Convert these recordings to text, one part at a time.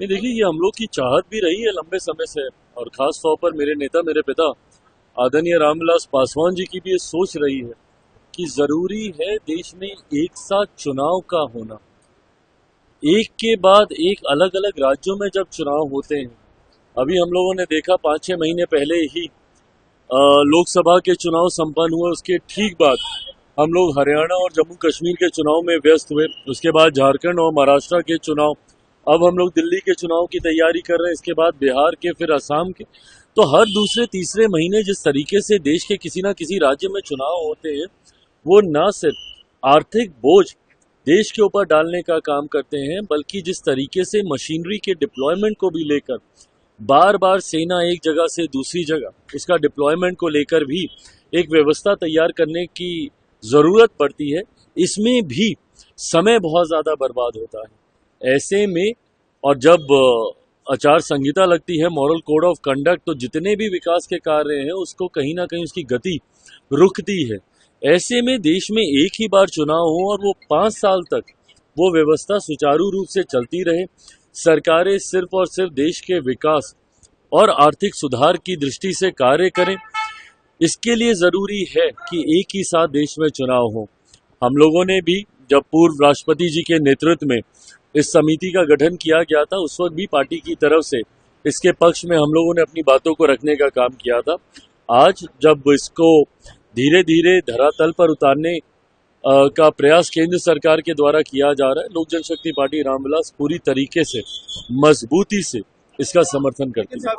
नहीं, देखिए, ये हम लोग की चाहत भी रही है लंबे समय से, और खास तौर पर मेरे नेता, मेरे पिता आदरणीय रामविलास पासवान जी की भी ये सोच रही है कि जरूरी है देश में एक साथ चुनाव का होना। एक के बाद एक अलग अलग राज्यों में जब चुनाव होते हैं, अभी हम लोगों ने देखा 5-6 महीने पहले ही लोकसभा के चुनाव संपन्न हुए, उसके ठीक बाद हम लोग हरियाणा और जम्मू कश्मीर के चुनाव में व्यस्त हुए, उसके बाद झारखंड और महाराष्ट्र के चुनाव, अब हम लोग दिल्ली के चुनाव की तैयारी कर रहे हैं, इसके बाद बिहार के, फिर असम के। तो हर दूसरे तीसरे महीने जिस तरीके से देश के किसी न किसी राज्य में चुनाव होते हैं, वो न सिर्फ आर्थिक बोझ देश के ऊपर डालने का काम करते हैं, बल्कि जिस तरीके से मशीनरी के डिप्लॉयमेंट को भी लेकर बार बार सेना एक जगह से दूसरी जगह इसका डिप्लॉयमेंट को लेकर भी एक व्यवस्था तैयार करने की जरूरत पड़ती है, इसमें भी समय बहुत ज्यादा बर्बाद होता है। ऐसे में, और जब आचार संहिता लगती है, मॉरल कोड ऑफ कंडक्ट, तो जितने भी विकास के कार्य हैं उसको कहीं ना कहीं उसकी गति रुकती है। ऐसे में देश में एक ही बार चुनाव हो और वो 5 साल तक वो व्यवस्था सुचारू रूप से चलती रहे, सरकारें सिर्फ और सिर्फ देश के विकास और आर्थिक सुधार की दृष्टि से कार्य करें, इसके लिए जरूरी है कि एक ही साथ देश में चुनाव हो। हम लोगों ने भी, जब पूर्व राष्ट्रपति जी के नेतृत्व में इस समिति का गठन किया गया था, उस वक्त भी पार्टी की तरफ से इसके पक्ष में हम लोगों ने अपनी बातों को रखने का काम किया था। आज जब इसको धीरे धीरे धरातल पर उतारने का प्रयास केंद्र सरकार के द्वारा किया जा रहा है, लोक जनशक्ति पार्टी रामविलास पूरी तरीके से मजबूती से इसका समर्थन करती है।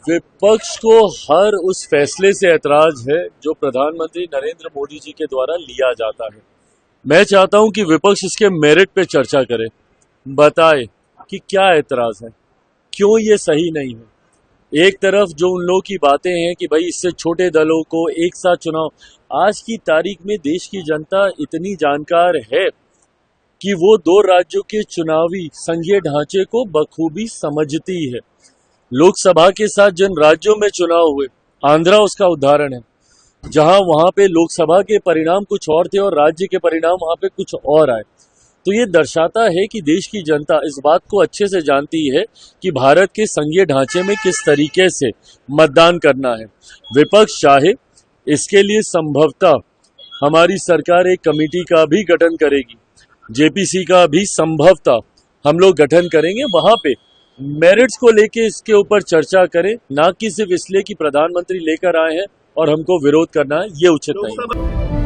विपक्ष को हर उस फैसले से ऐतराज है जो प्रधानमंत्री नरेंद्र मोदी जी के द्वारा लिया जाता है। मैं चाहता हूं कि विपक्ष इसके मेरिट पे चर्चा करे, बताए कि क्या ऐतराज है, क्यों ये सही नहीं है। एक तरफ जो उन लोगों की बातें हैं कि भाई इससे छोटे दलों को एक साथ चुनाव, आज की तारीख में देश की जनता इतनी जानकार है कि वो 2 राज्यों के चुनावी संघीय ढांचे को बखूबी समझती है। लोकसभा के साथ जिन राज्यों में चुनाव हुए, आंध्रा उसका उदाहरण है, जहां वहां पे लोकसभा के परिणाम कुछ और थे और राज्य के परिणाम वहां पे कुछ और आए। तो ये दर्शाता है कि देश की जनता इस बात को अच्छे से जानती है कि भारत के संघीय ढांचे में किस तरीके से मतदान करना है। विपक्ष चाहे इसके लिए संभवतः हमारी सरकार एक कमेटी का भी गठन करेगी, जेपीसी का भी संभवतः हम लोग गठन करेंगे, वहां पे मेरिट्स को लेके इसके ऊपर चर्चा करें, ना कि सिर्फ इसलिए कि प्रधानमंत्री लेकर आए हैं और हमको विरोध करना है, ये उचित नहीं है।